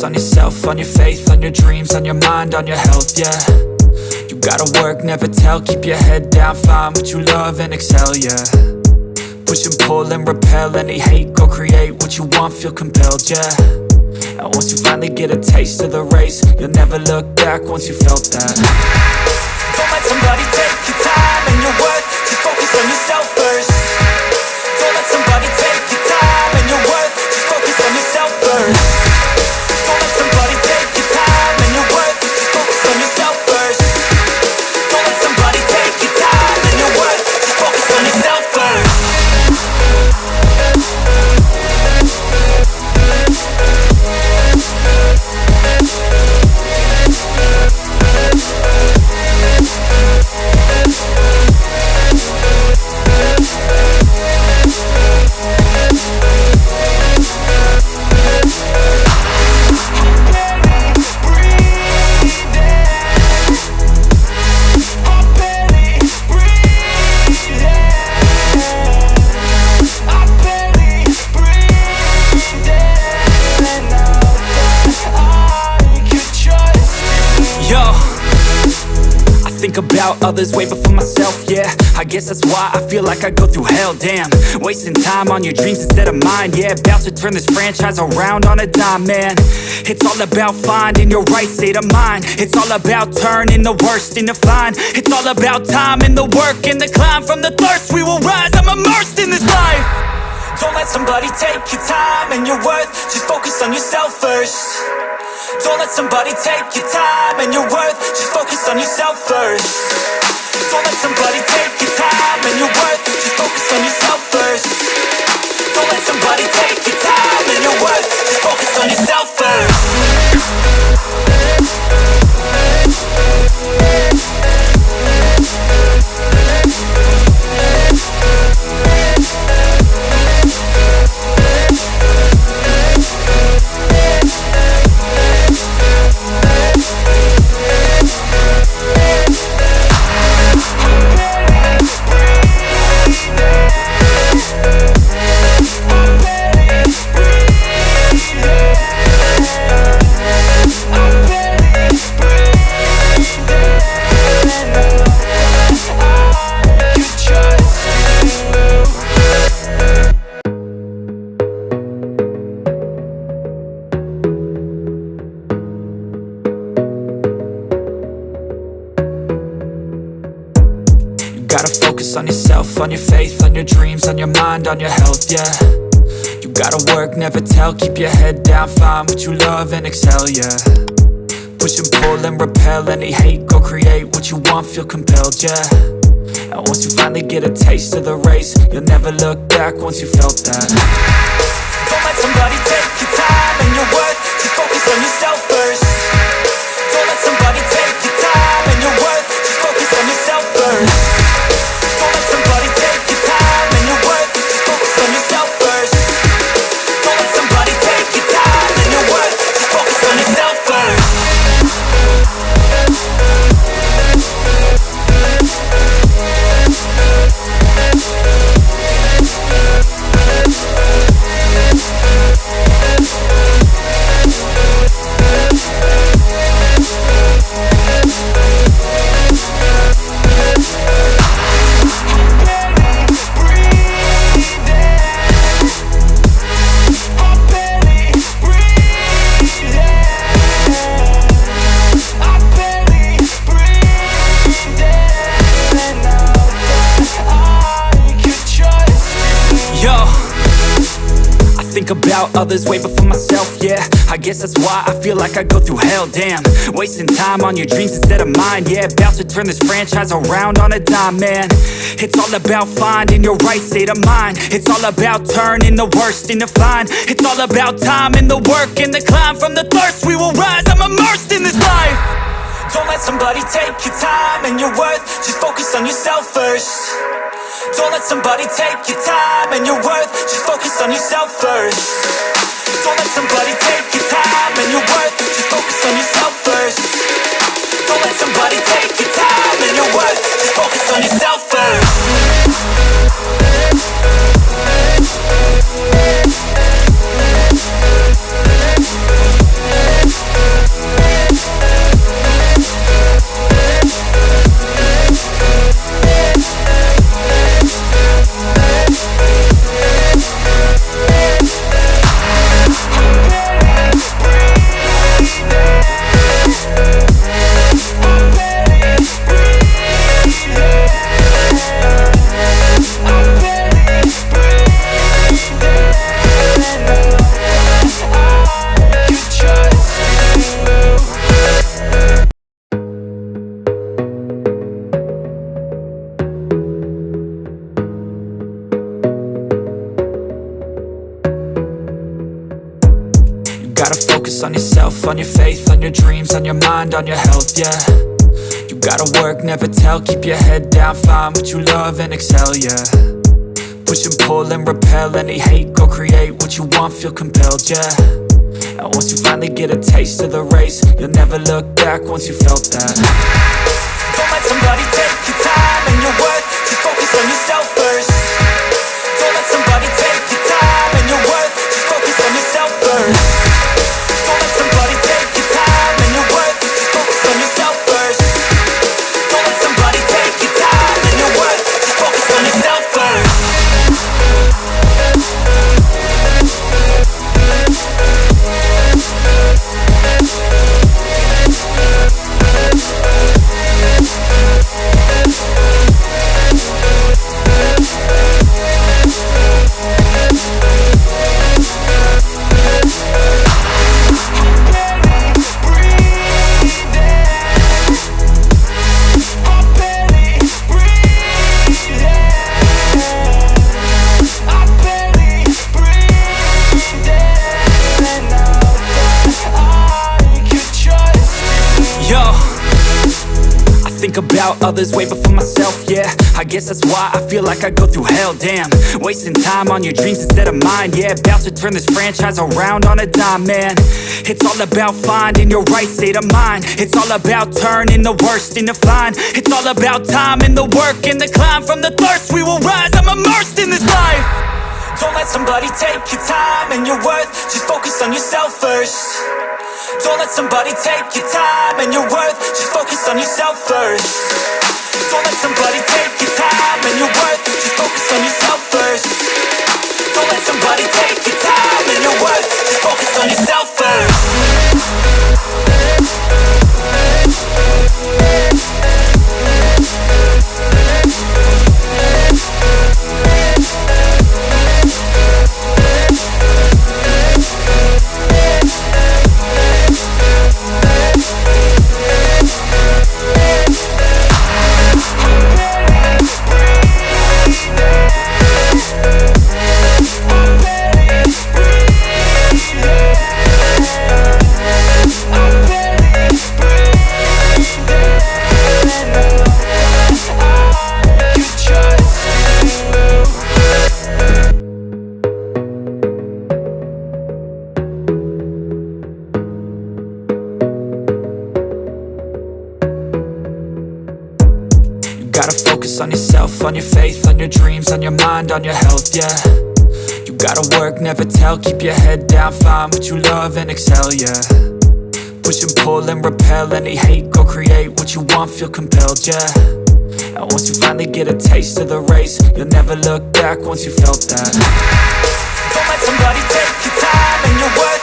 on yourself, on your faith, on your dreams, on your mind, on your health, yeah. You gotta work, never tell, keep your head down, find what you love and excel, yeah. Push and pull and repel any hate, go create what you want, feel compelled, yeah. And once you finally get a taste of the race, you'll never look back once you felt that. Don't let somebody take your time and your worth, just focus on yourself first. Don't let somebody take your time and your worth, just focus on yourself first. Don't let somebody take your time and your worth, just focus on yourself first. Don't let somebody take your time and your worth, just focus on yourself first. About others way before myself, yeah. I guess that's why I feel like I go through hell, damn. Wasting time on your dreams instead of mine, yeah. About to turn this franchise around on a dime, man. It's all about finding your right state of mind. It's all about turning the worst into fine. It's all about time and the work and the climb. From the thirst we will rise, I'm immersed in this life. Don't let somebody take your time and your worth, just focus on yourself first. Don't let somebody take your time and your worth, just focus on yourself first. Don't let somebody take your time and your worth, just focus on yourself first. Don't let somebody take your time and your worth, just focus on yourself first. On yourself, on your faith, on your dreams, on your mind, on your health, yeah. You gotta work, never tell, keep your head down, find what you love and excel, yeah. Push and pull and repel any hate, go create what you want, feel compelled, yeah. And once you finally get a taste of the race, you'll never look back once you felt that. Don't let somebody take your time and your worth, just focus on yourself first. Don't let somebody take your time and your worth, just focus on yourself first. Don't let somebody take your time and your worth, just focus on yourself first. Don't let somebody take your time and your worth, just focus on yourself first. About others way before myself, yeah. I guess that's why I feel like I go through hell, damn. Wasting time on your dreams instead of mine, yeah. About to turn this franchise around on a dime, man. It's all about finding your right state of mind. It's all about turning the worst into fine. It's all about time and the work and the climb. From the thirst we will rise, I'm immersed in this life. Don't let somebody take your time and your worth, just focus on yourself first. Don't let somebody take your time and your worth, just focus on yourself first. Don't let somebody take your time and your worth, just focus on yourself first. Don't let somebody take your time and your worth, just focus on yourself first. on your faith, on your dreams, on your mind, on your health, yeah. You gotta work, never tell, keep your head down, find what you love and excel, yeah. Push and pull and repel any hate, go create what you want, feel compelled, yeah. And once you finally get a taste of the race, you'll never look back once you felt that. Don't let somebody take your time and your worth, just focus on yourself first. Don't let somebody take your time and your worth, just focus on yourself first. Don't let somebody take your time and your worth, just focus on yourself first. Don't let somebody take your time and your worth, just focus on yourself first. Think about others way before myself, yeah. I guess that's why I feel like I go through hell, damn. Wasting time on your dreams instead of mine, yeah. About to turn this franchise around on a dime, man. It's all about finding your right state of mind. It's all about turning the worst into fine. It's all about time and the work and the climb. From the thirst we will rise, I'm immersed in this life. Don't let somebody take your time and your worth, just focus on yourself first. Don't let somebody take your time and your worth, just focus on yourself first. Don't let somebody take your time and your worth, just focus on yourself first. Don't let somebody take your time and your worth, just focus on yourself first. Gotta focus on yourself, on your faith, on your dreams, on your mind, on your health, yeah. You gotta work, never tell, keep your head down, find what you love and excel, yeah. Push and pull and repel any hate, go create what you want, feel compelled, yeah. And once you finally get a taste of the race, you'll never look back once you felt that. Don't let somebody take your time and your worth,